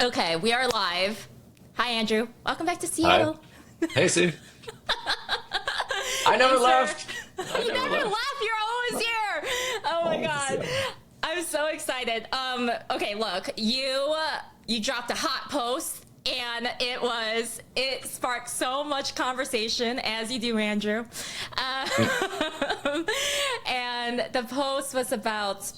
Okay, we are live. Hi, Andrew. Welcome back to Hi. Seattle. Hey, Steve. I never Thanks left. for. I You never never left. left. You're always here. Oh my Oh, God, yeah. I'm so excited. Okay, look, you dropped a hot post, and it sparked so much conversation, as you do, Andrew. And the post was about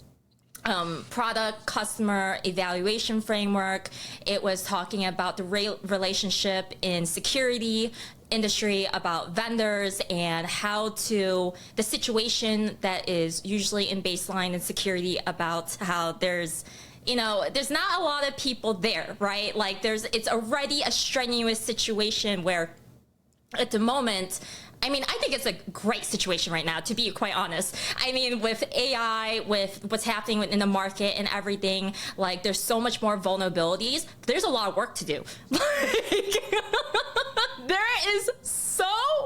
product customer evaluation framework. It was talking about the relationship in security industry, about vendors, and how to the situation that is usually in baseline in security, about how there's not a lot of people there, right? Like it's already a strenuous situation where at the moment, I mean, I think it's a great situation right now, to be quite honest. I mean, with AI, with what's happening in the market and everything, like there's so much more vulnerabilities. There's a lot of work to do. There is so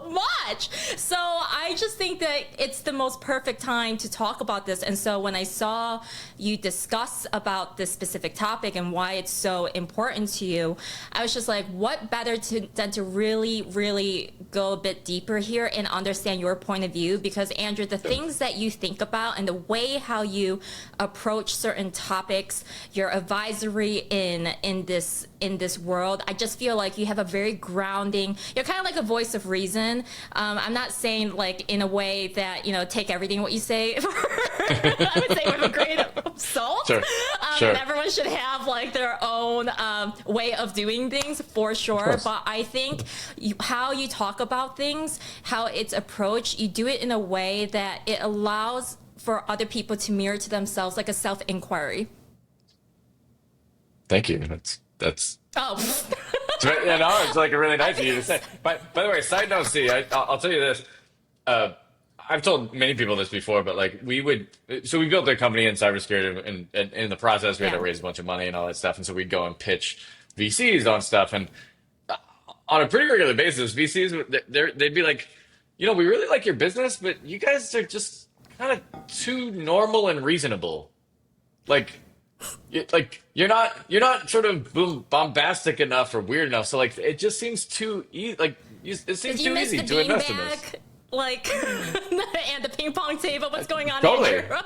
much. So I just think that it's the most perfect time to talk about this. And so when I saw you discuss about this specific topic and why it's so important to you, I was just like, what better than to really, really go a bit deeper here and understand your point of view? Because Andrew, the things that you think about and the way how you approach certain topics, your advisory in this world, I just feel like you have a very grounding. You're kind of like a voice of reason. I'm not saying like in a way that take everything what you say. I would say with a grain of salt. Sure. Sure. And everyone should have like their own way of doing things for sure. But I think how you talk about things, how it's approached, you do it in a way that it allows for other people to mirror to themselves, like a self-inquiry. Thank you. That's Oh. it's like a really nice of you to say. By the way, side note, see, I'll tell you this. I've told many people this before, but like we built a company in cybersecurity, and in the process we had to Yeah. raise a bunch of money and all that stuff, and so we'd go and pitch VCs on stuff, and on a pretty regular basis, VCs they'd be like, we really like your business, but you guys are just kind of too normal and reasonable. Like, you're not sort of bombastic enough or weird enough. So like it just seems too easy. Like it Did seems you too miss easy the to invest in this. beanbag? Like, and the ping pong table? What's going on, Totally. Andrew?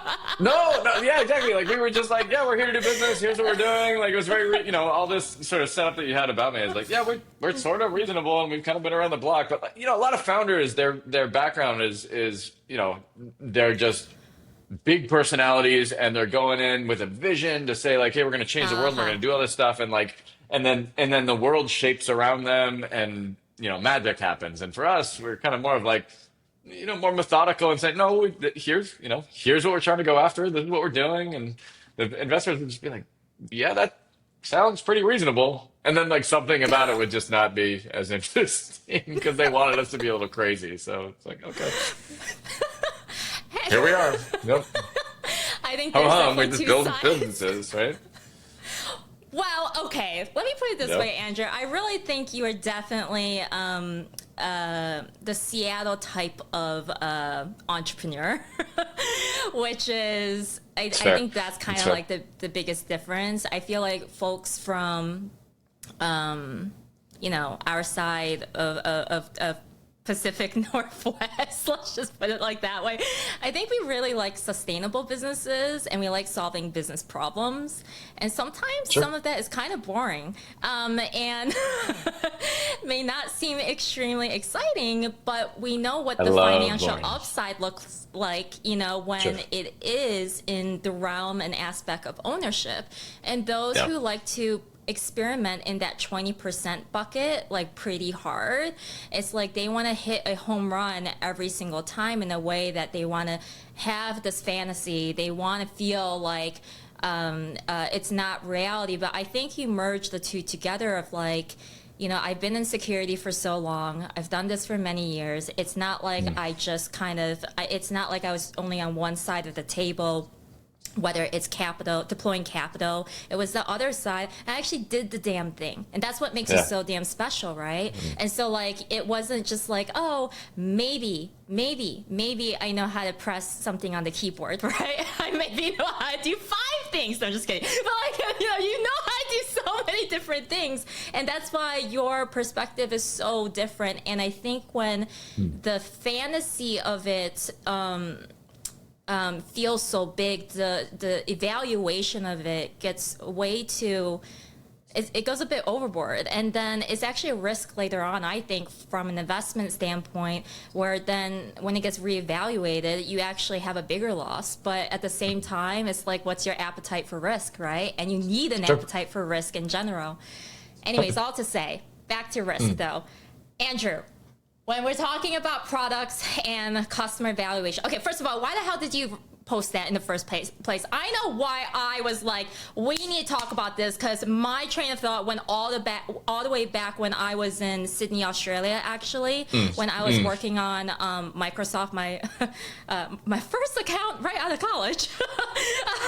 No, yeah, exactly. Like we were just like, yeah, we're here to do business. Here's what we're doing. Like it was very, all this sort of setup that you had about me is like, yeah, we're sort of reasonable and we've kind of been around the block. But a lot of founders, their background is they're just big personalities and they're going in with a vision to say like, hey, we're going to change the world. And we're going to do all this stuff, and like, and then the world shapes around them, and magic happens. And for us, we're kind of more of like, more methodical and saying, no, here's what we're trying to go after. This is what we're doing. And the investors would just be like, yeah, that sounds pretty reasonable. And then like something about it would just not be as interesting because they wanted us to be a little crazy. So it's like, okay, here we are. Yep. I think Ho there's hum, we definitely just two build sides. businesses, right? Well, okay. Let me put it this Yep. way, Andrew. I really think you are definitely the Seattle type of entrepreneur, which is, I Fair. think that's kind That's of fair. like the biggest difference. I feel like folks from, our side of Pacific Northwest, let's just put it like that way. I think we really like sustainable businesses and we like solving business problems. And sometimes Sure. some of that is kind of boring and may not seem extremely exciting, but we know what I the love financial boring. upside looks like, when Sure. it is in the realm and aspect of ownership. And those Yeah. who like to experiment in that 20% bucket like pretty hard, it's like they want to hit a home run every single time in a way that they want to have this fantasy, they want to feel like it's not reality. But I think you merge the two together of like, I've been in security for so long, I've done this for many years. It's not like I just it's not like I was only on one side of the table whether it's capital, deploying capital. It was the other side. I actually did the damn thing. And that's what makes you so damn special, right? And so like, it wasn't just like, oh, maybe I know how to press something on the keyboard, right? I maybe know how to do 5 things. No, I'm just kidding. But like, you know how to do so many different things. And that's why your perspective is so different. And I think when the fantasy of it, feels so big, the evaluation of it gets way too, it goes a bit overboard, and then it's actually a risk later on, I think, from an investment standpoint, where then when it gets reevaluated, you actually have a bigger loss. But at the same time, it's like, what's your appetite for risk, right? And you need an appetite for risk in general. Anyways, all to say, back to risk though. Andrew, when we're talking about products and customer evaluation, okay, first of all, why the hell did you post that in the first place? I know why I was like, we need to talk about this, because my train of thought went all the way back when I was in Sydney, Australia, actually, when I was working on Microsoft, my my first account right out of college.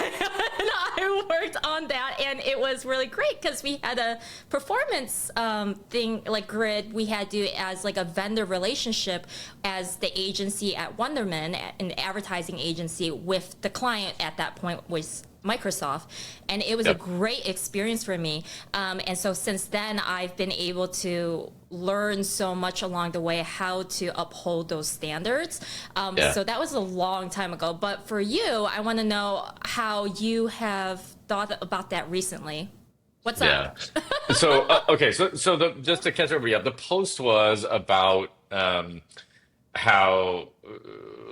And I worked on that, and it was really great because we had a performance thing, like grid. We had to, as like a vendor relationship, as the agency at Wonderman, an advertising agency, with the client at that point was Microsoft, and it was a great experience for me. And so since then, I've been able to learn so much along the way how to uphold those standards. So that was a long time ago. But for you, I want to know how you have thought about that recently. What's up? So okay, just to catch everybody up, the post was about how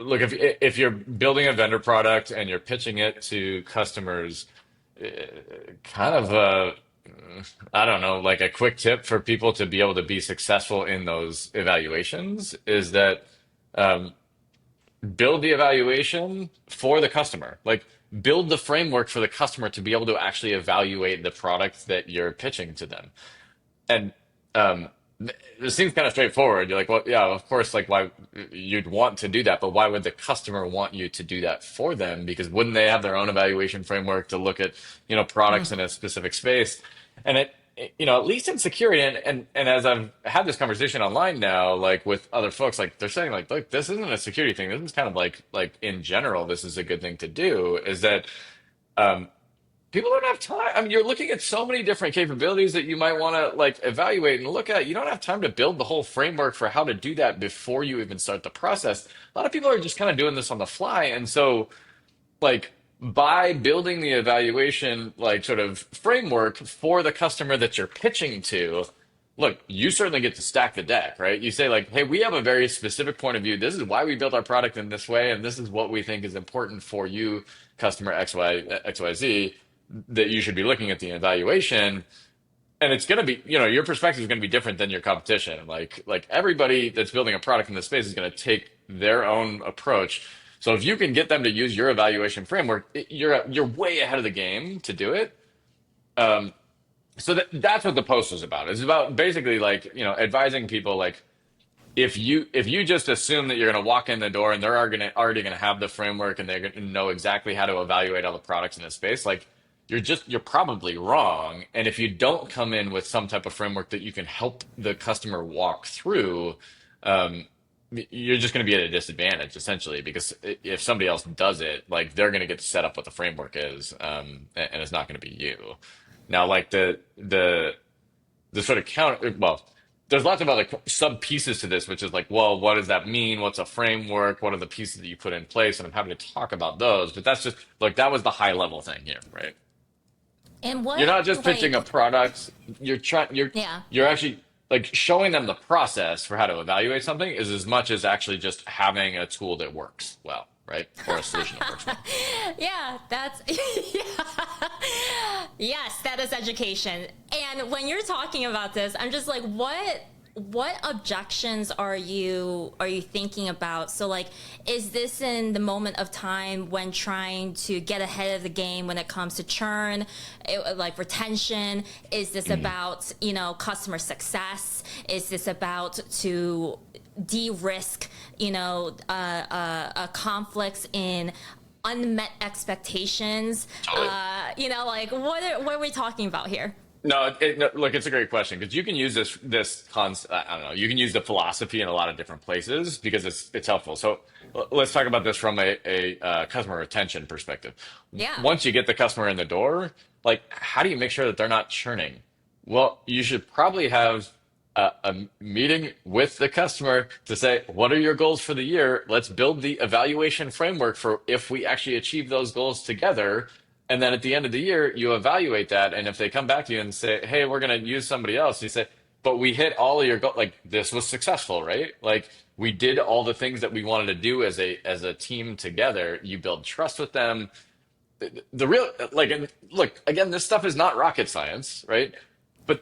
look, if you're building a vendor product and you're pitching it to customers, kind of I don't know, like a quick tip for people to be able to be successful in those evaluations is that build the evaluation for the customer. Like, build the framework for the customer to be able to actually evaluate the product that you're pitching to them. And it seems kind of straightforward. You're like, well, yeah, of course, like, why you'd want to do that, but why would the customer want you to do that for them? Because wouldn't they have their own evaluation framework to look at, products in a specific space? And at least in security, and as I've had this conversation online now, like with other folks, like they're saying, like, look, this isn't a security thing. This is kind of like in general, this is a good thing to do. Is that people don't have time. I mean, you're looking at so many different capabilities that you might want to like evaluate and look at. You don't have time to build the whole framework for how to do that before you even start the process. A lot of people are just kind of doing this on the fly, and so like, by building the evaluation like sort of framework for the customer that you're pitching to, look, you certainly get to stack the deck, right? You say like, hey, we have a very specific point of view. This is why we built our product in this way, and this is what we think is important for you, customer XYZ, that you should be looking at the evaluation. And it's going to be, your perspective is going to be different than your competition. Like everybody that's building a product in this space is going to take their own approach. So if you can get them to use your evaluation framework, you're way ahead of the game to do it. So that's what the post was about. It's about basically like, advising people, like, if you just assume that you're going to walk in the door and they're already going to have the framework and they're going to know exactly how to evaluate all the products in this space, like, you're probably wrong. And if you don't come in with some type of framework that you can help the customer walk through, you're just going to be at a disadvantage, essentially, because if somebody else does it, like, they're going to get to set up what the framework is, and it's not going to be you. Now, like the sort of counter, well, there's lots of other sub pieces to this, which is like, well, what does that mean? What's a framework? What are the pieces that you put in place? And I'm happy to talk about those, but that's just like, that was the high level thing here, right? And what, you're not just pitching a product. You're actually like showing them the process for how to evaluate something is as much as actually just having a tool that works well, right? Or a solution that works well. Yeah, that's yes, that is education. And when you're talking about this, I'm just like, what objections are you thinking about? So like, is this in the moment of time when trying to get ahead of the game when it comes to churn, like retention? Is this about, customer success? Is this about to de-risk, conflicts in unmet expectations? Totally. Like what are we talking about here? No, look, it's a great question because you can use this concept. I don't know. You can use the philosophy in a lot of different places because it's helpful. So let's talk about this from a customer retention perspective. Yeah. Once you get the customer in the door, like how do you make sure that they're not churning? Well, you should probably have a meeting with the customer to say, what are your goals for the year? Let's build the evaluation framework for if we actually achieve those goals together. And then at the end of the year, you evaluate that. And if they come back to you and say, hey, we're going to use somebody else, you say, but we hit all of your goals. Like this was successful, right? Like we did all the things that we wanted to do as a team together. You build trust with them. The real like, and look, again, this stuff is not rocket science, right? But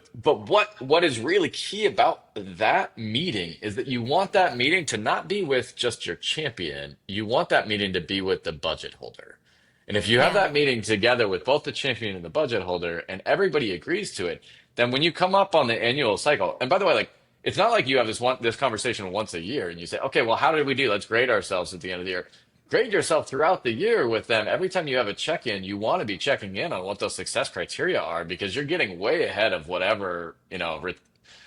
what is really key about that meeting is that you want that meeting to not be with just your champion. You want that meeting to be with the budget holder. And if you have Yeah. that meeting together with both the champion and the budget holder and everybody agrees to it, then when you come up on the annual cycle, and by the way, like it's not like you have this conversation once a year and you say, okay, well, how did we do? Let's grade ourselves at the end of the year. Grade yourself throughout the year with them. Every time you have a check-in, you want to be checking in on what those success criteria are because you're getting way ahead of whatever,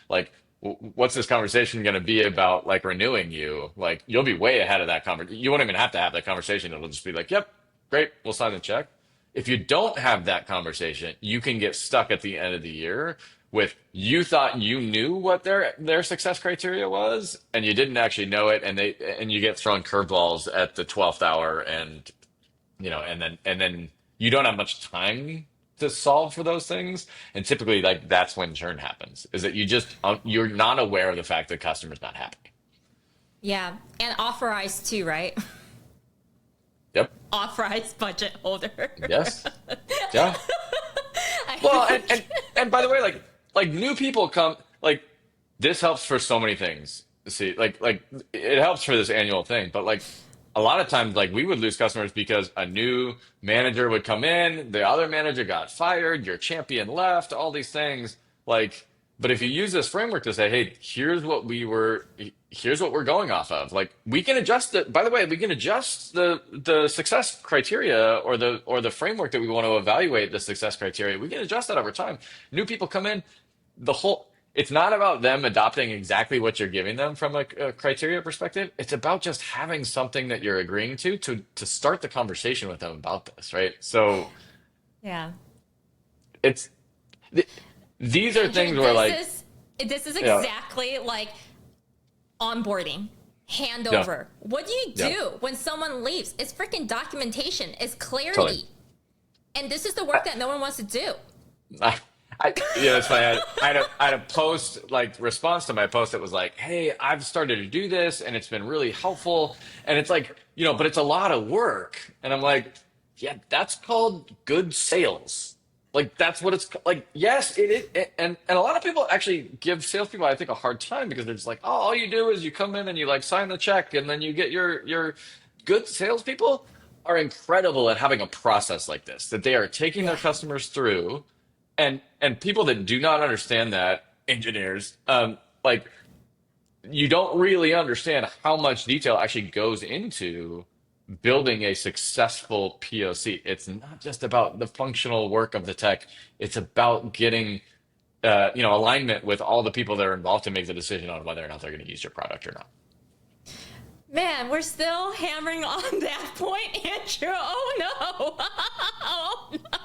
like what's this conversation going to be about, like renewing you? Like you'll be way ahead of that conversation. You won't even have to have that conversation. It'll just be like, yep, great, we'll sign the check. If you don't have that conversation, you can get stuck at the end of the year with you thought you knew what their success criteria was and you didn't actually know it, and you get thrown curveballs at the 12th hour, and and then you don't have much time to solve for those things, and typically like that's when churn happens, is that you're not aware of the fact that the customer's not happy. Yeah. And authorized too, right? Yep. Authorized budget holder. Yes. Yeah. Well, and by the way, like new people come, like this helps for so many things. See, like it helps for this annual thing, but like a lot of times, like we would lose customers because a new manager would come in, the other manager got fired, your champion left, all these things. Like, but if you use this framework to say, hey, here's what we're going off of. Like we can adjust it. By the way, we can adjust the success criteria or the framework that we want to evaluate the success criteria. We can adjust that over time. New people come in, it's not about them adopting exactly what you're giving them from a criteria perspective. It's about just having something that you're agreeing to start the conversation with them about this, right? So Yeah. it's these are things where like this is yeah, exactly like onboarding, yeah, handover. What do you yeah, do when someone leaves? It's freaking documentation. It's totally. clarity. And this is the work that no one wants to do. I, it's funny. I had a post, like response to my post that was like, "Hey, I've started to do this, and it's been really helpful." And it's like, but it's a lot of work. And I'm like, "Yeah, that's called good sales. Like that's what it's like." Yes, it is. And a lot of people actually give salespeople, I think, a hard time because they're just like, "Oh, all you do is you come in and you like sign the check, and then you get your." Good salespeople are incredible at having a process like this that they are taking their Yeah. customers through. And people that do not understand that, engineers, like you don't really understand how much detail actually goes into building a successful POC. It's not just about the functional work of the tech. It's about getting alignment with all the people that are involved to make the decision on whether or not they're going to use your product or not. Man, we're still hammering on that point, Andrew. Oh no. Oh no.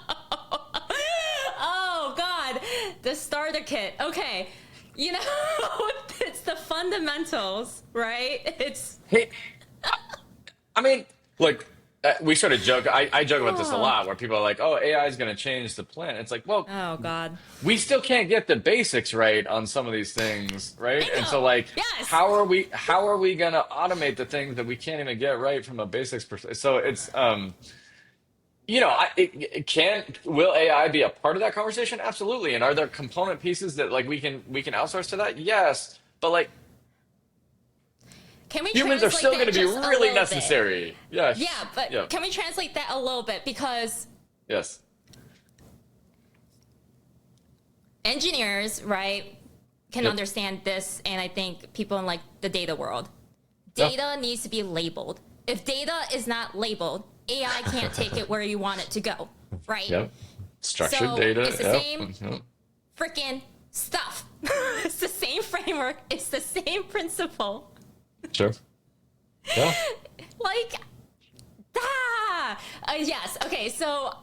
Oh God. The starter kit. Okay. It's the fundamentals, right? It's Hey, I mean, look, we sort of joke. I joke about this a lot, where people are like, "Oh, AI is going to change the planet." It's like, well, oh God. we still can't get the basics right on some of these things, right? I And so, know. like, Yes. how are we going to automate the things that we can't even get right from a basics perspective? So it's will AI be a part of that conversation? Absolutely. And are there component pieces that like we can outsource to that? Yes, but like Can we humans are translate still that going to be just a really little bit? necessary. Yes. Yeah, but Yeah. can we translate that a little bit? Because Yes. engineers, right, can Yep. understand this, and I think people in like the data world. Yeah. Data needs to be labeled. If data is not labeled, AI can't take it where you want it to go, right? Yep. Structured So data. it's the Yep. same Yep. freaking stuff. It's the same framework. It's the same principle. Sure. Yeah. Like, yes. Okay. So,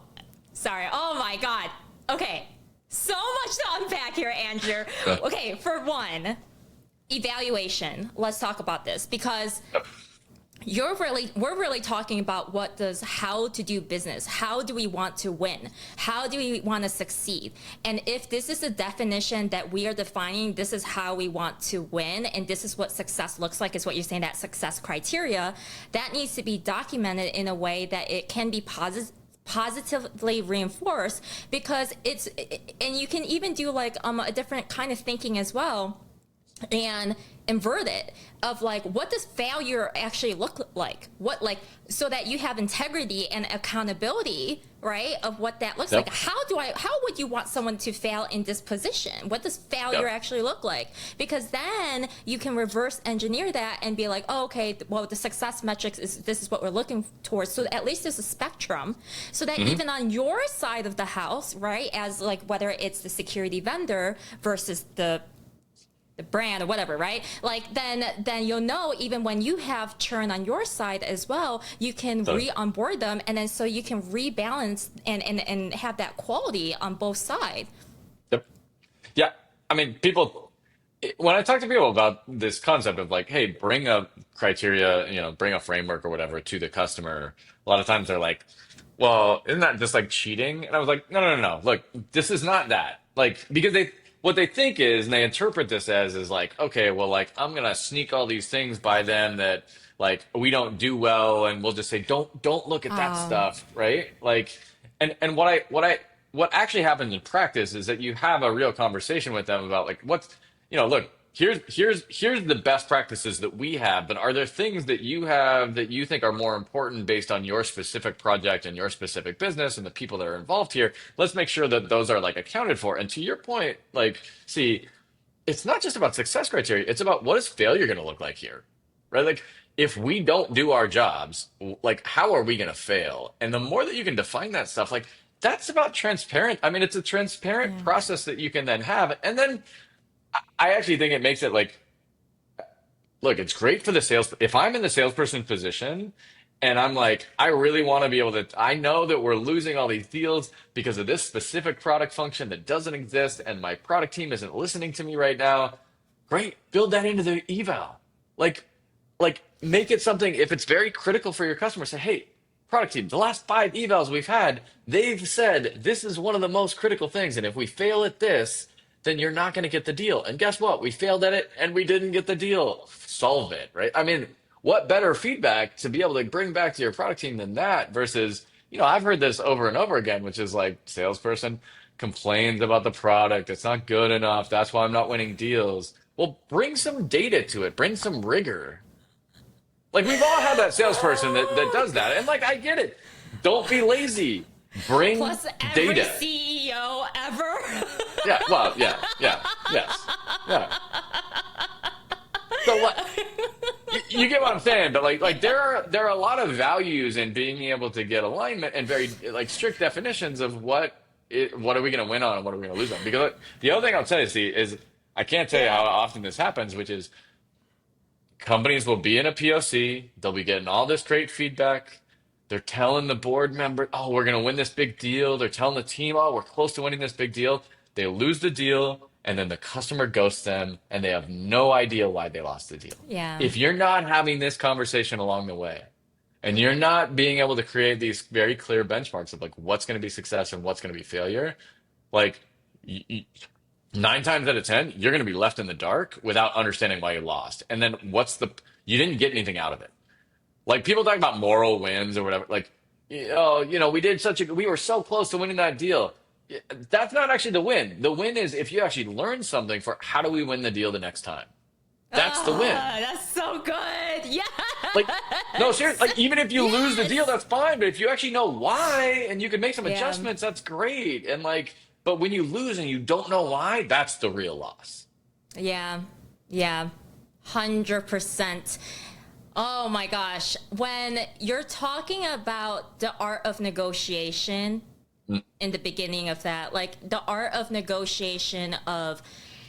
sorry. Oh my God. Okay. So much to unpack here, Andrew. Yeah. Okay. For one, evaluation. Let's talk about this because Yep. we're really talking about how to do business. How do we want to win? How do we want to succeed? And if this is a definition that we are defining, this is how we want to win, and this is what success looks like, is what you're saying, that success criteria, that needs to be documented in a way that it can be positively reinforced, because and you can even do like a different kind of thinking as well, and invert it of like, what does failure actually look like? So that you have integrity and accountability, right? Of what that looks Yep. like. How would you want someone to fail in this position? What does failure Yep. actually look like? Because then you can reverse engineer that and be like, oh, okay, well, the success metrics this is what we're looking towards. So at least there's a spectrum, so that even on your side of the house, right, as like whether it's the security vendor versus the brand or whatever, right? Like then you'll know, even when you have churn on your side as well, you can re-onboard them, and then so you can rebalance and have that quality on both sides. Yep. Yeah. I mean, when I talk to people about this concept of like, hey, bring a criteria, bring a framework or whatever to the customer, a lot of times they're like, well, isn't that just like cheating? And I was like, no. Look, this is not that. Like, because what they think is, and they interpret this as, is like, okay, well, like, I'm going to sneak all these things by them that like we don't do well. And we'll just say, don't look at that stuff. Right. Like, and what actually happens in practice is that you have a real conversation with them about like, look, here's the best practices that we have, but are there things that you have that you think are more important based on your specific project and your specific business and the people that are involved here? Let's make sure that those are like accounted for. And to your point, like, see, it's not just about success criteria, it's about what is failure going to look like here, right? Like, if we don't do our jobs, like, how are we going to fail? And the more that you can define that stuff, like, that's about transparent. I mean, it's a transparent process that you can then have. And then I actually think it makes it like, look, it's great for the sales. If I'm in the salesperson position and I'm like, I really want to be able to, I know that we're losing all these deals because of this specific product function that doesn't exist, and my product team isn't listening to me right now. Great. Build that into the eval. Like make it something, if it's very critical for your customer, say, hey, product team, the last 5 evals we've had, they've said this is one of the most critical things. And if we fail at this, then you're not going to get the deal. And guess what? We failed at it and we didn't get the deal. Solve it, right? I mean, what better feedback to be able to bring back to your product team than that versus, I've heard this over and over again, which is like, salesperson complains about the product. It's not good enough. That's why I'm not winning deals. Well, bring some data to it. Bring some rigor. Like, we've all had that salesperson that does that. And like, I get it. Don't be lazy. Bring Plus every data. CEO ever. Yeah, well, yes, yeah. So what? You get what I'm saying, but like there are a lot of values in being able to get alignment and very like strict definitions of what are we going to win on and what are we going to lose on. Because the other thing I'll tell you, Steve, is I can't tell you how often this happens, which is companies will be in a POC, they'll be getting all this great feedback. They're telling the board member, oh, we're going to win this big deal. They're telling the team, oh, we're close to winning this big deal. They lose the deal, and then the customer ghosts them, and they have no idea why they lost the deal. Yeah. If you're not having this conversation along the way, and you're not being able to create these very clear benchmarks of like what's going to be success and what's going to be failure, like 9 times out of 10, you're going to be left in the dark without understanding why you lost. And then you didn't get anything out of it. Like, people talk about moral wins or whatever. Like, we were so close to winning that deal. That's not actually the win. The win is if you actually learn something for how do we win the deal the next time. That's the win. That's so good. Yeah. Like, no, seriously. Like, even if you lose the deal, that's fine. But if you actually know why and you can make some adjustments, that's great. And like, but when you lose and you don't know why, that's the real loss. Yeah. 100%. Oh my gosh. When you're talking about the art of negotiation Mm, in the beginning of that, like the art of negotiation of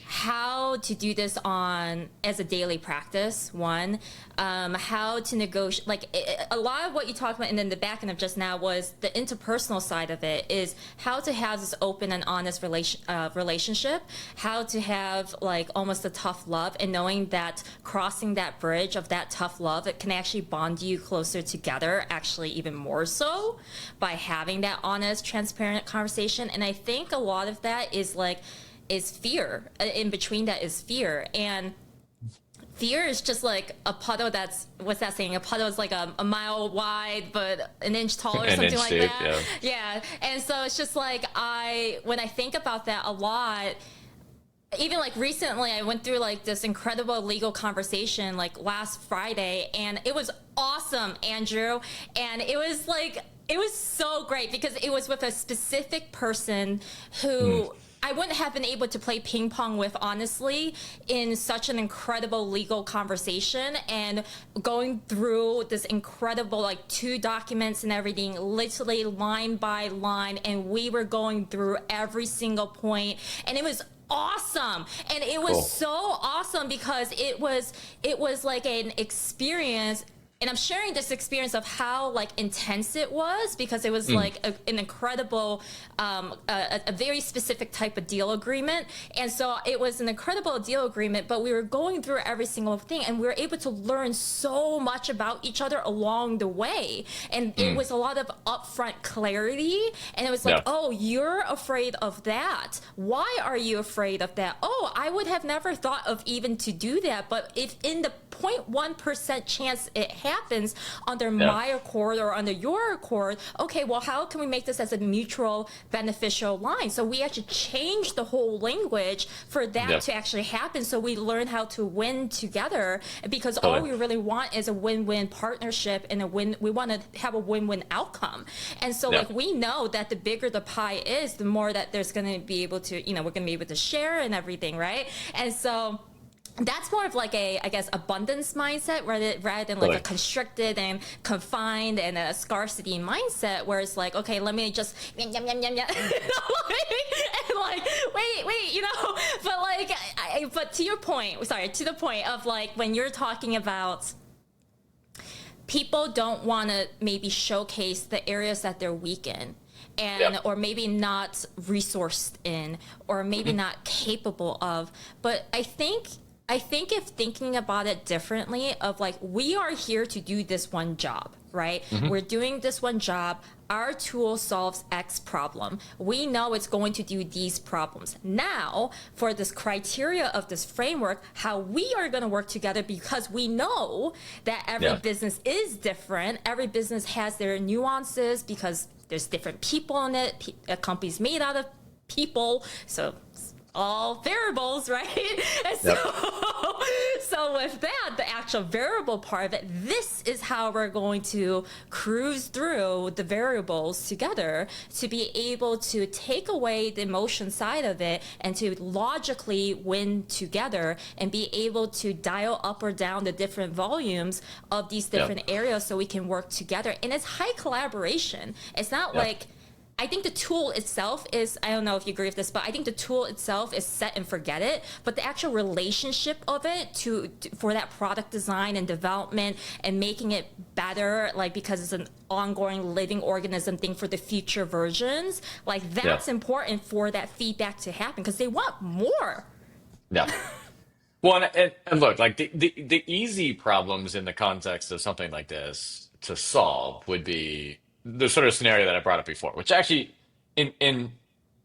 how to do this on as a daily practice, one, how to negotiate, like a lot of what you talked about and then the back end of just now was the interpersonal side of it is how to have this open and honest relationship, how to have like almost a tough love and knowing that crossing that bridge of that tough love, it can actually bond you closer together, actually even more so by having that honest, transparent conversation. And I think a lot of that is fear. In between that is fear. And fear is just like a puddle that's, what's that saying? A puddle is like a mile wide, but an inch tall or an something inch like deep, that. yeah. Yeah. And so it's just like, when I think about that a lot, even like recently I went through like this incredible legal conversation like last Friday and it was awesome, Andrew. And it was so great because it was with a specific person who I wouldn't have been able to play ping pong with, honestly, in such an incredible legal conversation and going through this incredible, like, two documents and everything, literally line by line. And we were going through every single point, and it was awesome. And it was Cool. so awesome because it was like an experience. And I'm sharing this experience of how like intense it was because it was like an incredible, a very specific type of deal agreement. And so it was an incredible deal agreement, but we were going through every single thing and we were able to learn so much about each other along the way. And it was a lot of upfront clarity. And it was like, Yeah. oh, you're afraid of that. Why are you afraid of that? Oh, I would have never thought of even to do that. But if in the 0.1% chance it happens under Yeah. my accord or under your accord, okay, well, how can we make this as a mutual beneficial line? So we actually changed the whole language for that Yeah. to actually happen. So we learn how to win together because all Totally. we really want is a win-win partnership and we want to have a win-win outcome. And so Yeah. like we know that the bigger the pie is, the more that there's going to be able to, we're going to be able to share and everything, right? And so that's more of like a, I guess, abundance mindset rather than like Totally. a constricted and confined and a scarcity mindset where it's like, okay, let me just yum, yum, yum, yum, yum. And like, wait, but like, but to your point, sorry, to the point of like when you're talking about people don't want to maybe showcase the areas that they're weak in and Yeah. or maybe not resourced in or maybe not capable of, but I think if thinking about it differently of like we are here to do this one job, right? We're doing this one job. Our tool solves X problem. We know it's going to do these problems. Now, for this criteria of this framework, how we are going to work together because we know that every Yeah. business is different. Every business has their nuances because there's different people in it. A company's made out of people. So all variables, right? And so, Yep. so with that, the actual variable part of it, this is how we're going to cruise through the variables together to be able to take away the emotion side of it and to logically win together and be able to dial up or down the different volumes of these different areas so we can work together. And it's high collaboration. It's not like, I think the tool itself is, I don't know if you agree with this, but I think the tool itself is set and forget it. But the actual relationship of it for that product design and development and making it better, like because it's an ongoing living organism thing for the future versions, like that's important for that feedback to happen because they want more. Yeah. Well, and look, like the easy problems in the context of something like this to solve would be the sort of scenario that I brought up before, which actually in in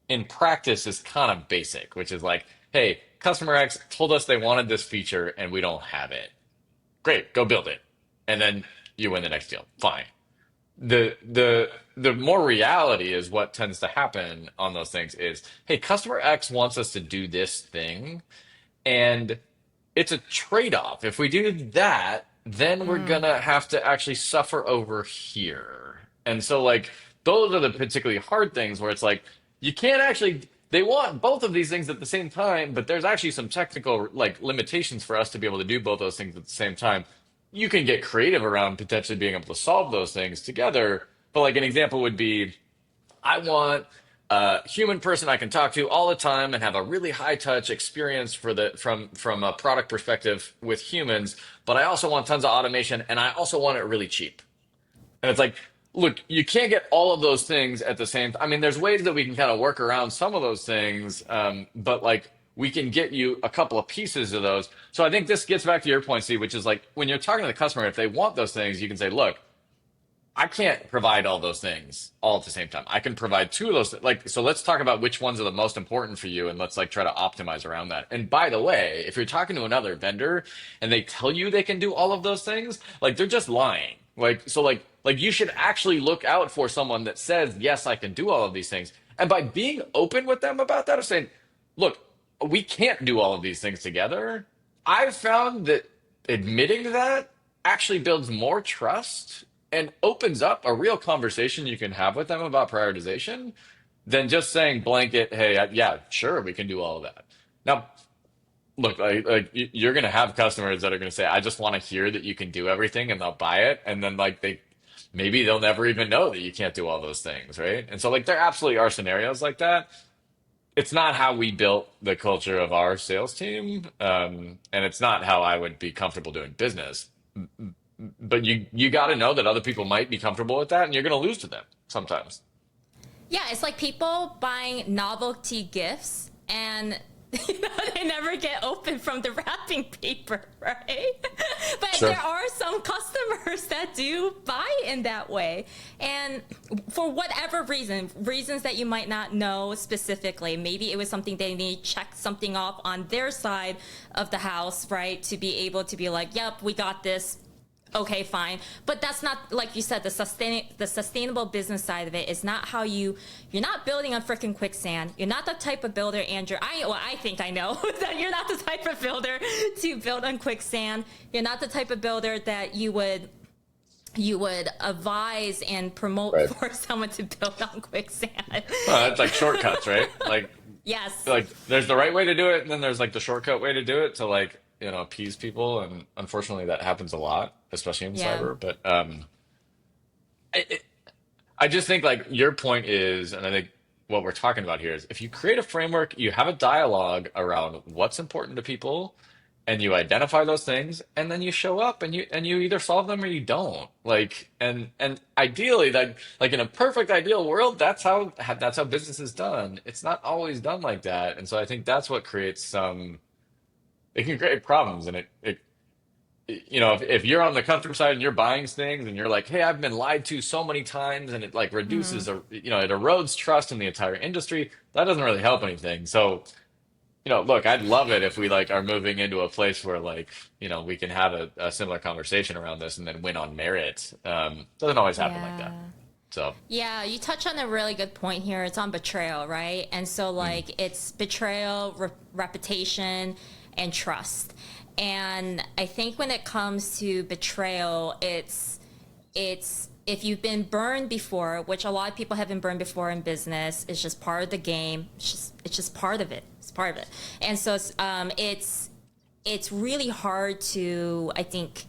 in practice is kind of basic, which is like, hey, customer X told us they wanted this feature and we don't have it. Great, go build it. And then you win the next deal. Fine. The more reality is what tends to happen on those things is, hey, customer X wants us to do this thing. And it's a trade-off. If we do that, then we're gonna have to actually suffer over here. And so like those are the particularly hard things where it's like you can't actually they want both of these things at the same time, but there's actually some technical like limitations for us to be able to do both those things at the same time. you can get creative around potentially being able to solve those things together. But like an example would be, I want a human person I can talk to all the time and have a really high touch experience for the from a product perspective with humans, but I also want tons of automation and I also want it really cheap. And it's like, look, you can't get all of those things at the same time. I mean, there's ways that we can kind of work around some of those things, but like we can get you a couple of pieces of those. So I think this gets back to your point, Steve, which is like when you're talking to the customer, if they want those things, you can say, look, I can't provide all those things all at the same time. I can provide two of those. Like, so let's talk about which ones are the most important for you, and let's like try to optimize around that. And by the way, if you're talking to another vendor and they tell you they can do all of those things, like they're just lying. Like, so like you should actually look out for someone that says, yes, I can do all of these things. And by being open with them about that, of saying, look, we can't do all of these things together. I've found that admitting that actually builds more trust and opens up a real conversation you can have with them about prioritization than just saying blanket, hey, yeah, sure, we can do all of that. Now, look, you're going to have customers that are going to say, I just want to hear that you can do everything, and they'll buy it. And then like maybe they'll never even know that you can't do all those things, right? And so like there absolutely are scenarios like that. It's not how we built the culture of our sales team, and it's not how I would be comfortable doing business. But you got to know that other people might be comfortable with that, and you're going to lose to them sometimes. Yeah, it's like people buying novelty gifts and they never get open from the wrapping paper, right? But Sure. there are some customers that do buy in that way. And for whatever reasons that you might not know specifically, maybe it was something they need to check something off on their side of the house, right? To be able to be like, yep, we got this. Okay, fine. But that's not, like you said, the sustainable business side of it is not how you're not building on freaking quicksand. You're not the type of builder, Andrew. I think I know that you're not the type of builder to build on quicksand. You're not the type of builder that you would advise and promote Right. for someone to build on quicksand. It's like shortcuts, right? Yes. Like there's the right way to do it, and then there's like the shortcut way to do it to like, appease people. And unfortunately that happens a lot, especially in Yeah. cyber. But I just think like your point is, and I think what we're talking about here is if you create a framework, you have a dialogue around what's important to people, and you identify those things, and then you show up and you either solve them or you don't. Like, and ideally, that like in a perfect ideal world, that's how business is done. It's not always done like that, and so I think that's what creates some. It can create problems, and if you're on the customer side and you're buying things and you're like, hey, I've been lied to so many times, and it like reduces or it erodes trust in the entire industry, that doesn't really help anything. So look, I'd love it if we like are moving into a place where like we can have a similar conversation around this and then win on merit. Doesn't always happen like that. Yeah. So Yeah, you touch on a really good point here. It's on betrayal, right? And so, like, it's betrayal, reputation, and trust. And I think when it comes to betrayal, it's if you've been burned before, which a lot of people have been burned before in business, it's just part of the game. It's just part of it. It's part of it. And so it's really hard to, I think,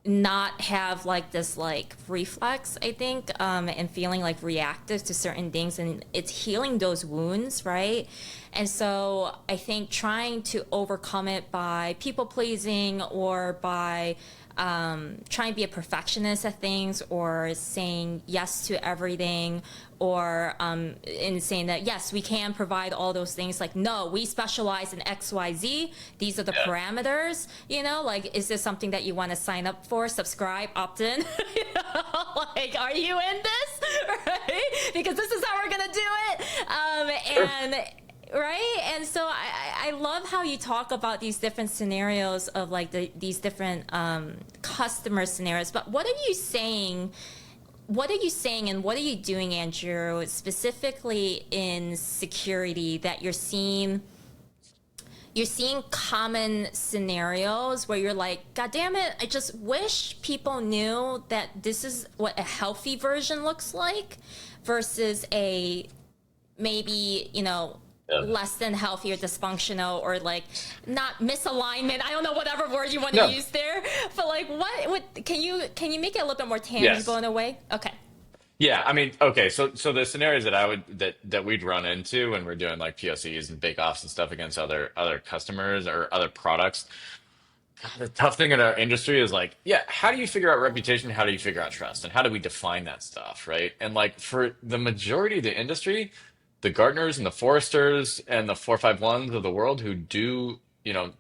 not have like this like reflex, I think, and feeling like reactive to certain things, and it's healing those wounds, right? And so I think trying to overcome it by people pleasing or by trying to be a perfectionist at things, or saying yes to everything, or in saying that yes, we can provide all those things, like no, we specialize in XYZ, these are the parameters, like, is this something that you want to sign up for, subscribe, opt in? Like, are you in this? Right? Because this is how we're gonna do it. And right. And so I love how you talk about these different scenarios of like these different customer scenarios. But what are you saying and what are you doing, Andrew, specifically in security, that you're seeing common scenarios where you're like, God damn it, I just wish people knew that this is what a healthy version looks like versus a maybe, Yeah. less than healthy or dysfunctional or like not misalignment. I don't know whatever word you want to No. use there, but like what can you make it a little bit more tangible Yes. in a way? Okay. Yeah, I mean, okay, so the scenarios that I would that we'd run into when we're doing like POCs and bake offs and stuff against other customers or other products. God, the tough thing in our industry is like, yeah, how do you figure out reputation? How do you figure out trust? And how do we define that stuff, right? And like for the majority of the industry, the Gartners and the Forresters and the 451s of the world who do,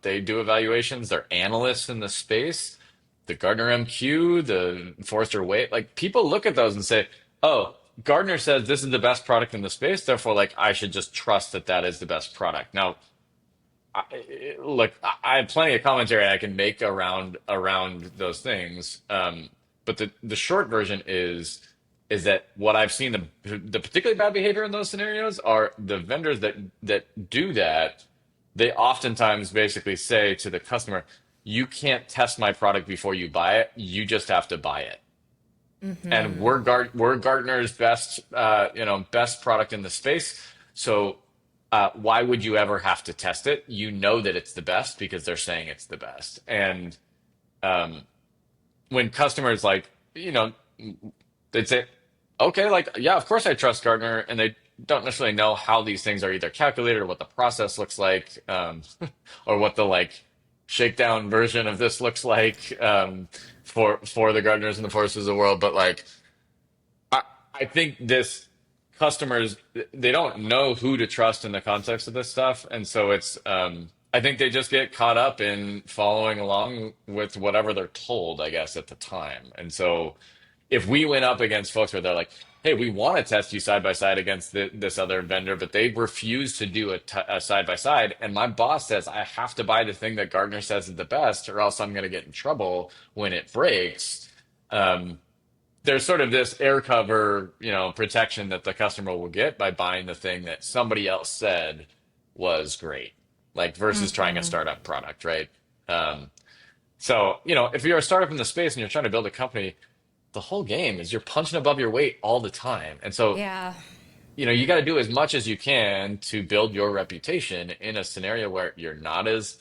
they do evaluations, they're analysts in the space, the Gartner MQ, the Forrester Wave, like people look at those and say, oh, Gartner says this is the best product in the space, therefore, like I should just trust that that is the best product. Now, look, I have plenty of commentary I can make around those things. But the short version is that what I've seen the particularly bad behavior in those scenarios are the vendors that do that. They oftentimes basically say to the customer, "You can't test my product before you buy it. You just have to buy it." And we're Gartner's best product in the space. So why would you ever have to test it? You know that it's the best because they're saying it's the best. And when customers like, they'd say, okay, like, yeah, of course I trust Gartner, and they don't necessarily know how these things are either calculated or what the process looks like, or what the like shakedown version of this looks like for the Gartners and the Forces of the world. But like, I think this customers they don't know who to trust in the context of this stuff, and so it's I think they just get caught up in following along with whatever they're told, I guess, at the time. And so if we went up against folks where they're like, hey, we want to test you side by side against this other vendor, but they refuse to do a side by side, and my boss says I have to buy the thing that Gartner says is the best, or else I'm going to get in trouble when it breaks. There's sort of this air cover, protection that the customer will get by buying the thing that somebody else said was great, like versus trying a startup product, right? So, if you're a startup in the space and you're trying to build a company, the whole game is you're punching above your weight all the time. And so, Yeah. you got to do as much as you can to build your reputation in a scenario where you're not as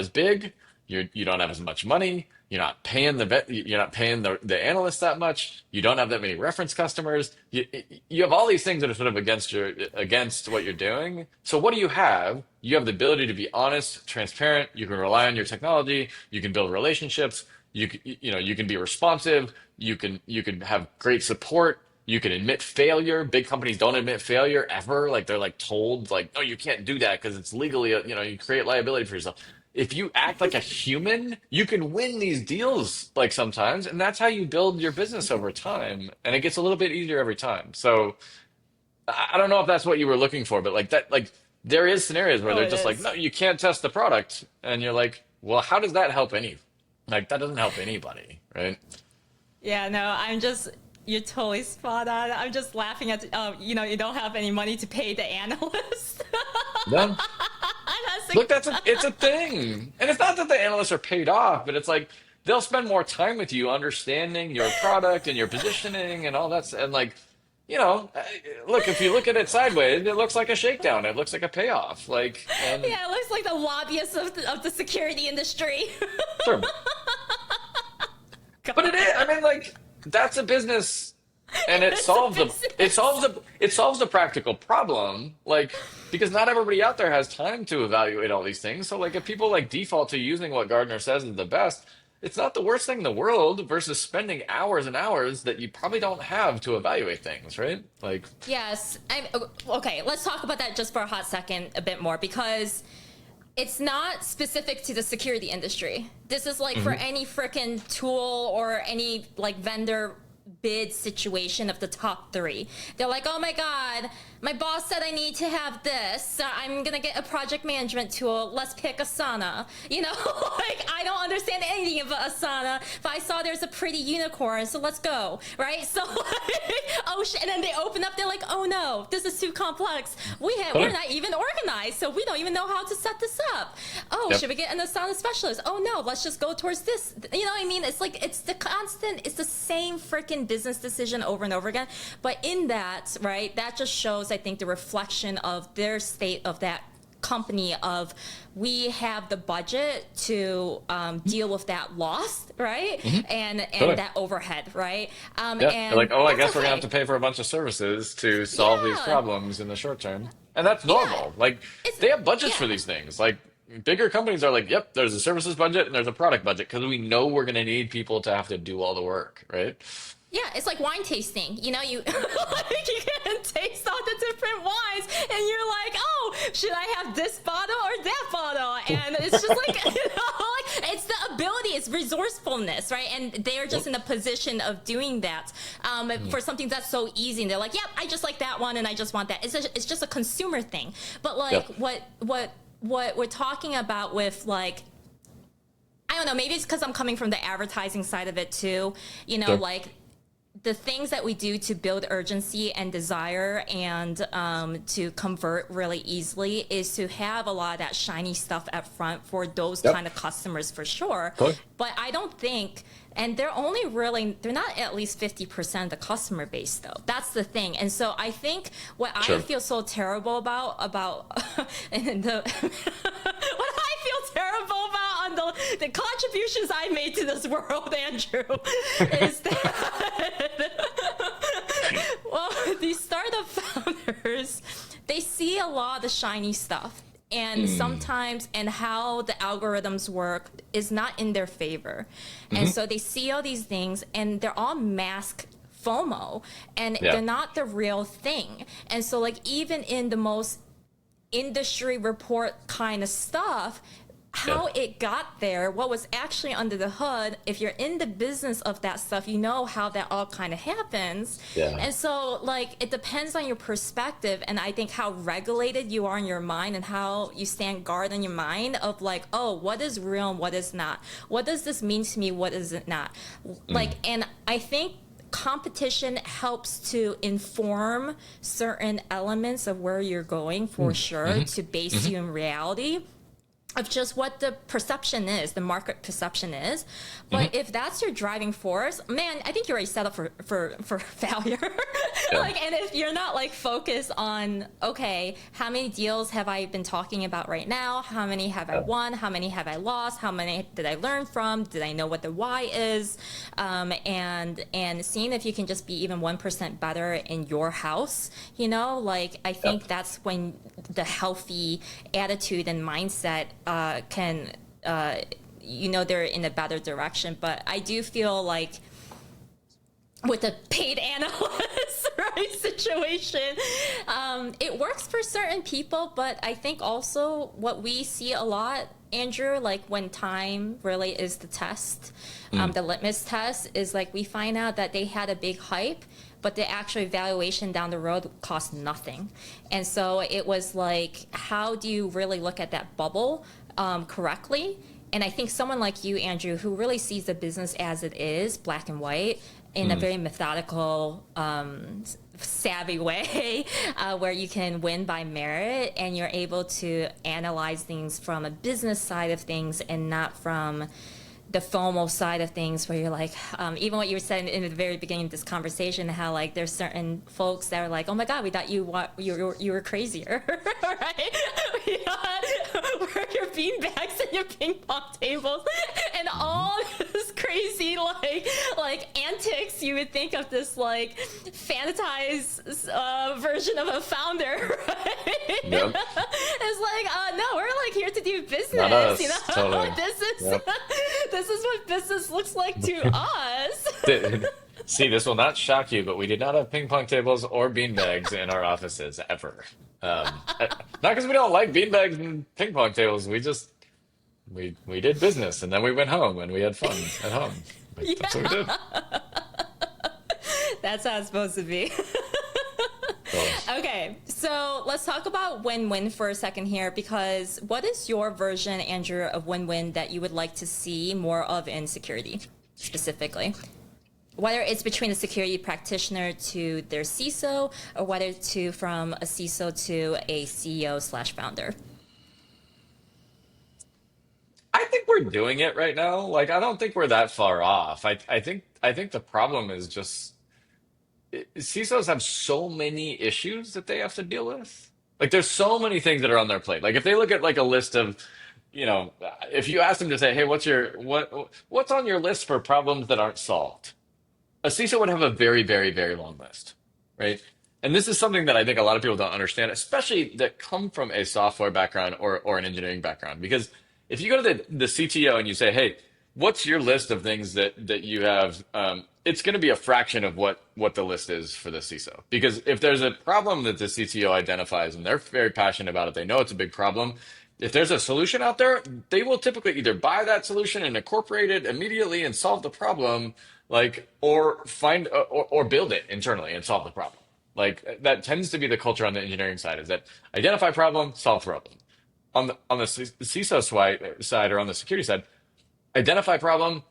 big, you don't have as much money, you're not paying the analysts that much, you don't have that many reference customers, you have all these things that are sort of against what you're doing. So what do you have? You have the ability to be honest, transparent, you can rely on your technology, you can build relationships, you can be responsive, you can have great support. You can admit failure. Big companies don't admit failure ever. Like they're like told, like, no, you can't do that because it's legally, you create liability for yourself. If you act like a human, you can win these deals like sometimes, and that's how you build your business over time. And it gets a little bit easier every time. So I don't know if that's what you were looking for, but like that, like there is scenarios where Oh, they're it just like, is. no, you can't test the product, and you're like, well, how does that help like that doesn't help anybody, right? Yeah, no, you're totally spot on. I'm just laughing at, you don't have any money to pay the analyst. No. That's Look, it's a thing. And it's not that the analysts are paid off, but it's like they'll spend more time with you understanding your product and your positioning and all that. And like, look, if you look at it sideways, it looks like a shakedown. It looks like a payoff. Like, and yeah, it looks like the lobbyists of the security industry. sure. God. But it is, I mean, like, that's a business. And it It's a solves business. it solves the practical problem, like because not everybody out there has time to evaluate all these things. So like if people like default to using what Gardner says is the best, it's not the worst thing in the world versus spending hours and hours that you probably don't have to evaluate things, right? Like Yes. Okay, let's talk about that just for a hot second a bit more because it's not specific to the security industry. This is like for any freaking tool or any like vendor bid situation of the top three. They're like, oh my God, my boss said I need to have this. So I'm going to get a project management tool. Let's pick Asana. Like I don't understand anything about Asana, but I saw there's a pretty unicorn. So let's go. Right. So, oh shit. And then they open up. They're like, oh no, this is too complex. We're not even organized. So we don't even know how to set this up. Oh, Yep. should we get an Asana specialist? Oh no, let's just go towards this. You know what I mean? It's like, it's the same freaking business decision over and over again. But in that, right, that just shows I think, the reflection of their state of that company of we have the budget to deal with that loss, right? And Totally. that overhead, right? Yeah. They're like, And oh, I that's guess we're gonna have to okay. pay for a bunch of services to solve these Yeah, problems in the short term. And that's yeah, normal. Like it's they have budgets for yeah. these things. Like bigger companies are like, yep, there's a services budget and there's a product budget because we know we're gonna need people to have to do all the work, right? Yeah, it's like wine tasting. You know, you like you can taste all the different wines, and you're like, oh, should I have this bottle or that bottle? And it's just like, like it's the ability, it's resourcefulness, right? And they're just Yep. in a position of doing that Mm. for something that's so easy, and they're like, yep, I just like that one, and I just want that. It's just a consumer thing. But like, Yep. what we're talking about with like, I don't know, maybe it's because I'm coming from the advertising side of it too. You know, Sure. like the things that we do to build urgency and desire and to convert really easily is to have a lot of that shiny stuff up front for those Yep. kind of customers for sure. Totally. But I don't think, and they're not at least 50% of the customer base though. That's the thing. And so I think what I Sure. feel so terrible about and the what I feel terrible about on the contributions I made to this world, Andrew, is that well, these startup founders, they see a lot of the shiny stuff. And sometimes, and how the algorithms work is not in their favor. And so they see all these things, and they're all mask FOMO, and Yeah. they're not the real thing. And so, like, even in the most industry report kind of stuff, Yeah. how it got there, what was actually under the hood, if you're in the business of that stuff, you know how that all kind of happens. Yeah. And so, like, it depends on your perspective, and I think how regulated you are in your mind and how you stand guard in your mind of, like, oh, what is real and what is not? What does this mean to me? What is it not? Like, and I think competition helps to inform certain elements of where you're going for sure to base you in reality of just what the perception is, the market perception is. But if that's your driving force, man, I think you're already set up for failure. Yeah. Like, and if you're not like focused on, okay, how many deals have I been talking about right now? How many have I Yeah. won? How many have I lost? How many did I learn from? Did I know what the why is? And seeing if you can just be even 1% better in your house, you know, like I think that's when the healthy attitude and mindset can, you know, they're in a better direction. But I do feel like with a paid analyst right situation, it works for certain people, but I think also what we see a lot, Andrew, like when time really is the test, the litmus test is like we find out that they had a big hype, but the actual evaluation down the road cost nothing. And so it was like, how do you really look at that bubble correctly? And I think someone like you, Andrew, who really sees the business as it is, black and white, in a very methodical, savvy way, where you can win by merit and you're able to analyze things from a business side of things and not from the FOMO side of things, where you're like, even what you were saying in the very beginning of this conversation, how like there's certain folks that are like, oh my God, we thought you were crazier, right? We thought your beanbags and your ping pong tables and all this crazy like antics you would think of this like fantasized version of a founder, right? Yep. It's like, no, we're like here to do business, Not us. you know? Totally. This is Yep. this is what business looks like to us. See, this will not shock you, but we did not have ping pong tables or beanbags in our offices ever. Not because we don't like beanbags and ping pong tables. We did business and then we went home and we had fun at home. That's what we did. That's how it's supposed to be. So, Okay, so let's talk about win-win for a second here, because what is your version, Andrew, of win-win that you would like to see more of in security, specifically? Whether it's between a security practitioner to their CISO, or whether to from a CISO to a CEO/founder. I think we're doing it right now. Like, I don't think we're that far off. I think the problem is just CISOs have so many issues that they have to deal with. Like there's so many things that are on their plate. Like if they look at like a list of, if you ask them to say, hey, what's on your list for problems that aren't solved? A CISO would have a very, very, very long list, right? And this is something that I think a lot of people don't understand, especially that come from a software background or an engineering background. Because if you go to the CTO and you say, hey, what's your list of things that you have? It's going to be a fraction of what the list is for the CISO. Because if there's a problem that the CTO identifies and they're very passionate about it, they know it's a big problem. If there's a solution out there, they will typically either buy that solution and incorporate it immediately and solve the problem, like, or find or build it internally and solve the problem. Like that tends to be the culture on the engineering side, is that identify problem, solve problem. On the CISO side or on the security side, identify problem.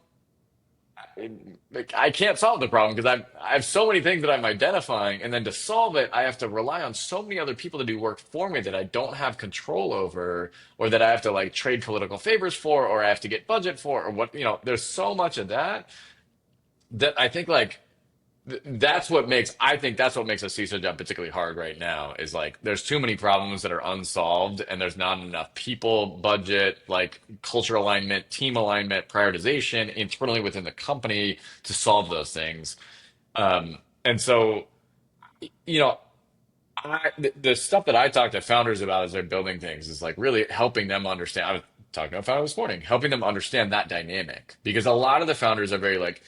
I can't solve the problem because I have so many things that I'm identifying, and then to solve it, I have to rely on so many other people to do work for me that I don't have control over, or that I have to like trade political favors for, or I have to get budget for, or what, there's so much of that I think like I think that's what makes a CISO job particularly hard right now is like there's too many problems that are unsolved and there's not enough people, budget, like culture alignment, team alignment, prioritization internally within the company to solve those things. And so, you know, the stuff that I talk to founders about as they're building things is like really helping them understand. I was talking to a founder this morning, helping them understand that dynamic because a lot of the founders are very like,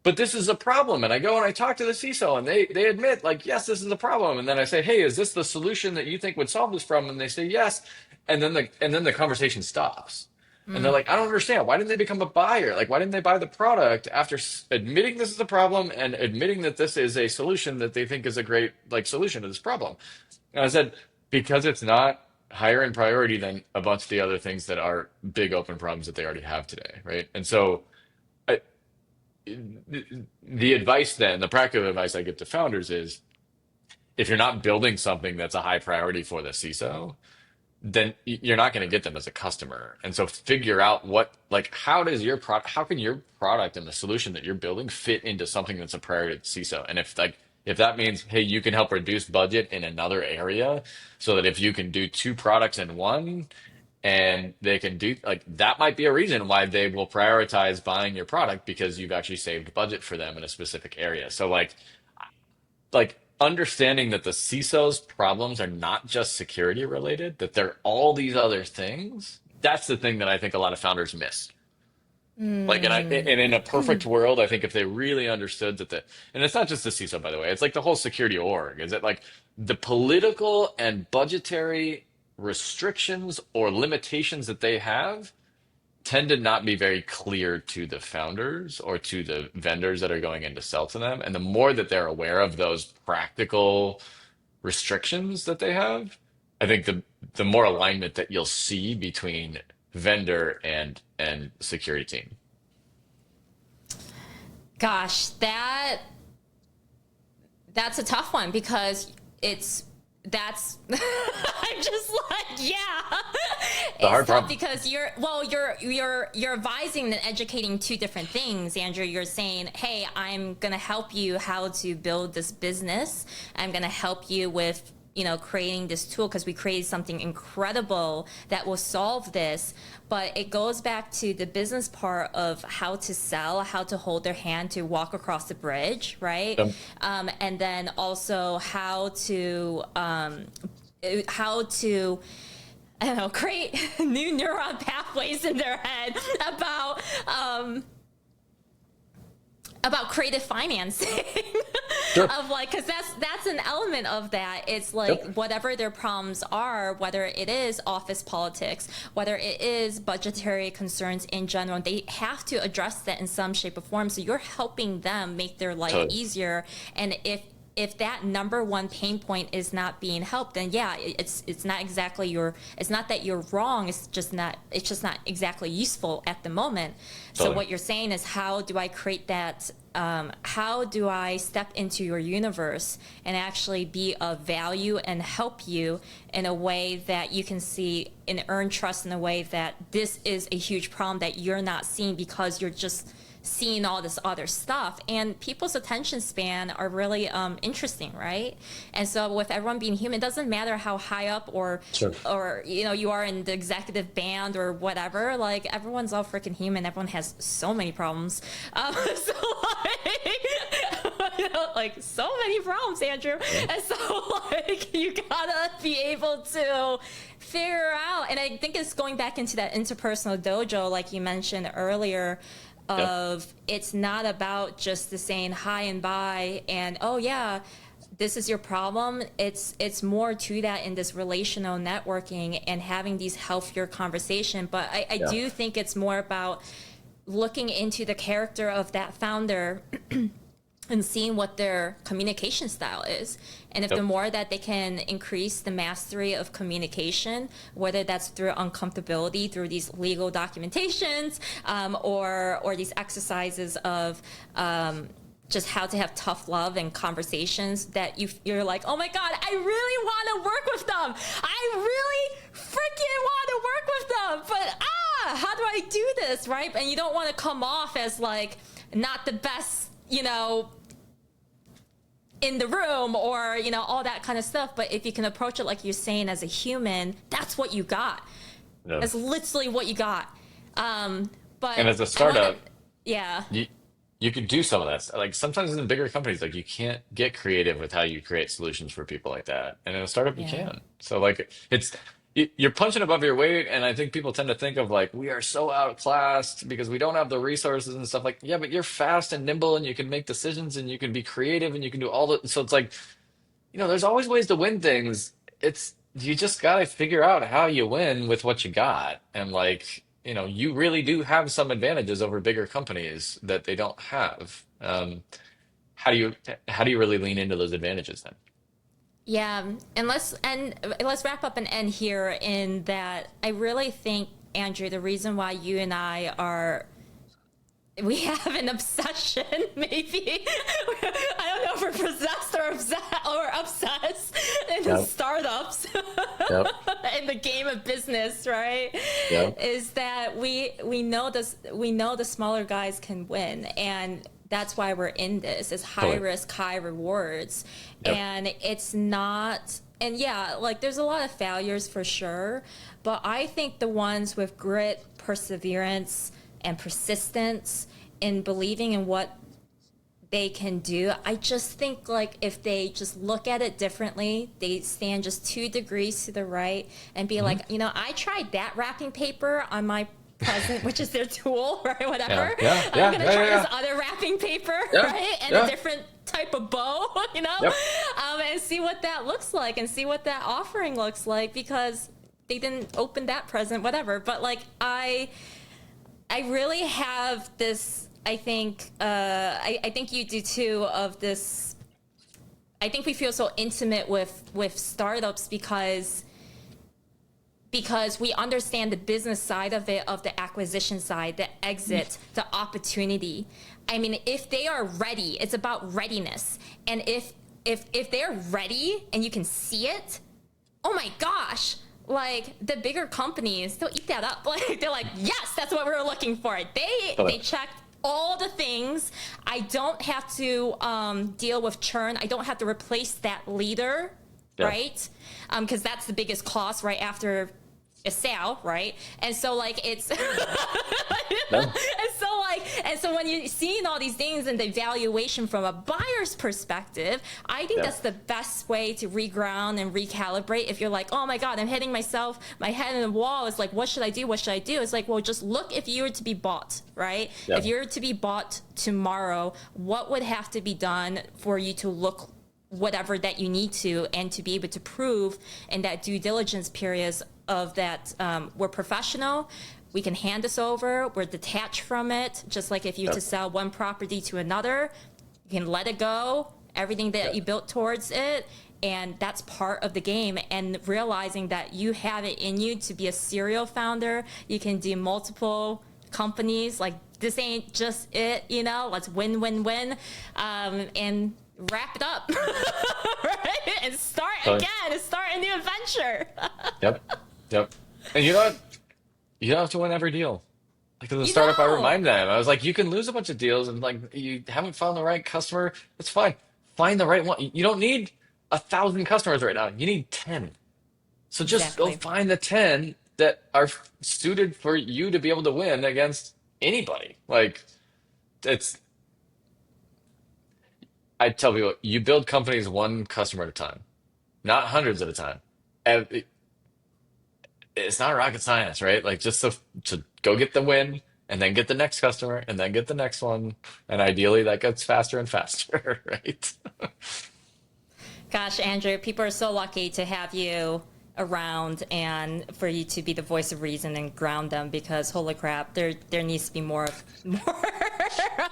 but this is a problem. And I go and I talk to the CISO and they admit like, yes, this is a problem. And then I say, hey, is this the solution that you think would solve this problem? And they say, yes. And then the conversation stops. And they're like, I don't understand. Why didn't they become a buyer? Like, why didn't they buy the product after admitting this is a problem and admitting that this is a solution that they think is a great like solution to this problem? And I said, because it's not higher in priority than a bunch of the other things that are big open problems that they already have today, right? And so the advice then, the practical advice I give to founders is, if you're not building something that's a high priority for the CISO, then you're not going to get them as a customer. And so figure out how can your product and the solution that you're building fit into something that's a priority to CISO? And if that means, hey, you can help reduce budget in another area so that if you can do two products in one and they can do that might be a reason why they will prioritize buying your product because you've actually saved budget for them in a specific area. So like understanding that the CISO's problems are not just security related, that they're all these other things. That's the thing that I think a lot of founders miss. And in a perfect world, I think if they really understood and it's not just the CISO, by the way, it's like the whole security org, is that like the political and budgetary restrictions or limitations that they have tend to not be very clear to the founders or to the vendors that are going in to sell to them. And the more that they're aware of those practical restrictions that they have, I think the more alignment that you'll see between vendor and security team. Gosh, that's a tough one because that's I'm just like, yeah. The hard problem. Because you're advising and educating two different things, Andrew. You're saying, hey, I'm gonna help you how to build this business. I'm gonna help you with creating this tool because we created something incredible that will solve this. But it goes back to the business part of how to sell, how to hold their hand to walk across the bridge, right? Yep. And then also how to I don't know, create new neuron pathways in their head about creative financing. Sure. Of because that's an element of that. It's like, Yep. whatever their problems are, whether it is office politics, whether it is budgetary concerns in general, they have to address that in some shape or form. So you're helping them make their life Totally. easier. And if that number one pain point is not being helped, then yeah, it's not exactly it's not that you're wrong. It's just not exactly useful at the moment. Totally. So what you're saying is, how do I create that? How do I step into your universe and actually be of value and help you in a way that you can see and earn trust in a way that this is a huge problem that you're not seeing because you're just seeing all this other stuff, and people's attention span are really interesting, right? And so with everyone being human, it doesn't matter how high up or Sure. or you are in the executive band or whatever, like everyone's all freaking human. Everyone has so many problems. So like, like so many problems, Andrew. Yeah. And so like you gotta be able to figure out, and I think it's going back into that interpersonal dojo like you mentioned earlier, of it's not about just the saying hi and bye and oh yeah, this is your problem. It's more to that in this relational networking and having these healthier conversation. But I do think it's more about looking into the character of that founder and seeing what their communication style is. And if the more that they can increase the mastery of communication, whether that's through uncomfortability, through these legal documentations, or these exercises of just how to have tough love and conversations that you're like, oh my God, I really want to work with them. I really freaking want to work with them. But how do I do this, right? And you don't want to come off as like not the best, in the room or, all that kind of stuff. But if you can approach it like you're saying as a human, that's what you got. Yeah. That's literally what you got. But and as a startup, you could do some of that. Like sometimes in bigger companies, like you can't get creative with how you create solutions for people like that. And in a startup, you can. So like you're punching above your weight, and I think people tend to think of like we are so outclassed because we don't have the resources and stuff. Like, yeah, but you're fast and nimble, and you can make decisions, and you can be creative, and you can do all the. So it's like, there's always ways to win things. You just gotta figure out how you win with what you got, and like you really do have some advantages over bigger companies that they don't have. How do you really lean into those advantages then? Yeah, and let's wrap up and end here in that I really think, Andrew, the reason why you and we have an obsession, maybe, I don't know if we're possessed or obsessed in startups, in the game of business, right? Is that we know the smaller guys can win, and that's why we're in this. It's high risk, high rewards. And it's not, and like there's a lot of failures for sure, but I think the ones with grit, perseverance, and persistence in believing in what they can do, I just think like if they just look at it differently, they stand just 2 degrees to the right and be like, I tried that wrapping paper on my present, which is their tool, right? Whatever. I'm gonna try this other wrapping paper, right? And a different type of bow, and see what that looks like and see what that offering looks like, because they didn't open that present, whatever. But like I really have this. I think I think you do too. Of this, I think we feel so intimate with startups because we understand the business side of it, of the acquisition side, the exit, the opportunity. I mean, if they are ready, it's about readiness. And if they're ready and you can see it, oh my gosh, like the bigger companies, they'll eat that up. Like they're like, yes, that's what we were looking for. They checked all the things. I don't have to deal with churn. I don't have to replace that leader. Right? Because that's the biggest cost right after a sale, right? And so like it's and so when you're seeing all these things and the evaluation from a buyer's perspective, I think that's the best way to reground and recalibrate. If you're like, oh my God, I'm hitting my head in the wall, it's like, what should I do? It's like, well, just look, if you were to be bought, right? If you were to be bought tomorrow, what would have to be done for you to look whatever that you need to, and to be able to prove in that due diligence periods of that we're professional, we can hand this over, we're detached from it. Just like if you to sell one property to another, you can let it go, everything that you built towards it, and that's part of the game. And realizing that you have it in you to be a serial founder, you can do multiple companies, like this ain't just it, let's win, and wrap it up, right? And start again, and start a new adventure. Yep. And you don't have to win every deal. Like as a You startup, I know. remind them, I was like, you can lose a bunch of deals and like you haven't found the right customer. That's fine. Find the right one. You don't need 1,000 customers right now. You need 10. So just go Exactly. find the 10 that are suited for you to be able to win against anybody. Like it's, I tell people, you build companies one customer at a time, not hundreds at a time. And it's not rocket science, right? Like just to go get the win and then get the next customer and then get the next one. And ideally that gets faster and faster, right? Gosh, Andrew, people are so lucky to have you around and for you to be the voice of reason and ground them because holy crap, there needs to be more more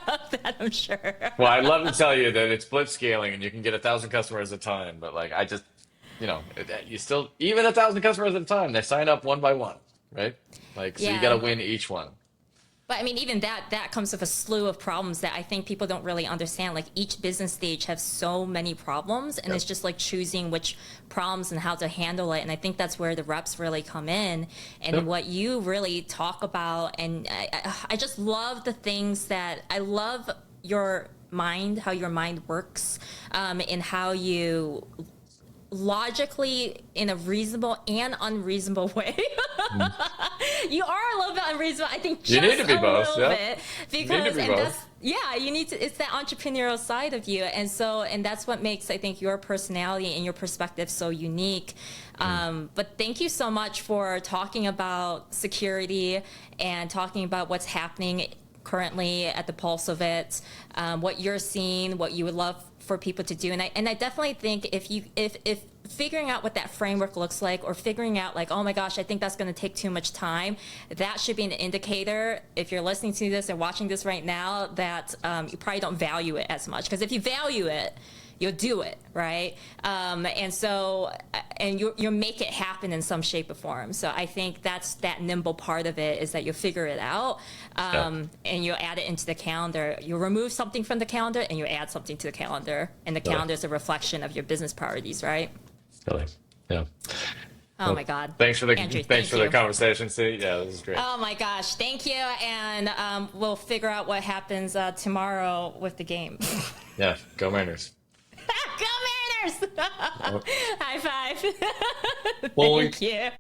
of that, I'm sure. Well, I'd love to tell you that it's blitz scaling and you can get 1,000 customers at a time, but like I just, you still even 1,000 customers at a time, they sign up one by one, right? Like so you got to Yeah. win each one. But I mean, even that comes with a slew of problems that I think people don't really understand. Like each business stage has so many problems, and Yep. it's just like choosing which problems and how to handle it. And I think that's where the reps really come in, and Yep. what you really talk about. And I just love the things that I love your mind, how your mind works, and how you logically in a reasonable and unreasonable way. Mm. You are a little bit unreasonable, I think, You need just to be a both, little yeah. bit, You need to because be and both. that's yeah, you need to. It's that entrepreneurial side of you, and that's what makes I think your personality and your perspective so unique. But thank you so much for talking about security and talking about what's happening currently at the pulse of it, what you're seeing, what you would love for people to do, and I definitely think if figuring out what that framework looks like, or figuring out like, oh my gosh, I think that's going to take too much time, that should be an indicator if you're listening to this and watching this right now that you probably don't value it as much, because if you value it, you'll do it, right? And you'll make it happen in some shape or form. So I think that's that nimble part of it, is that you'll figure it out, Yeah. and you'll add it into the calendar. You'll remove something from the calendar and you add something to the calendar. And the Totally. calendar is a reflection of your business priorities, right? Totally. Yeah. Oh Well, my God. thanks for the Andrew, thanks thank for the you. conversation. See, yeah, this is great. Oh my gosh, thank you. And we'll figure out what happens tomorrow with the game. Yeah, go Mariners. Go Mariners! High five. Well, Thank you.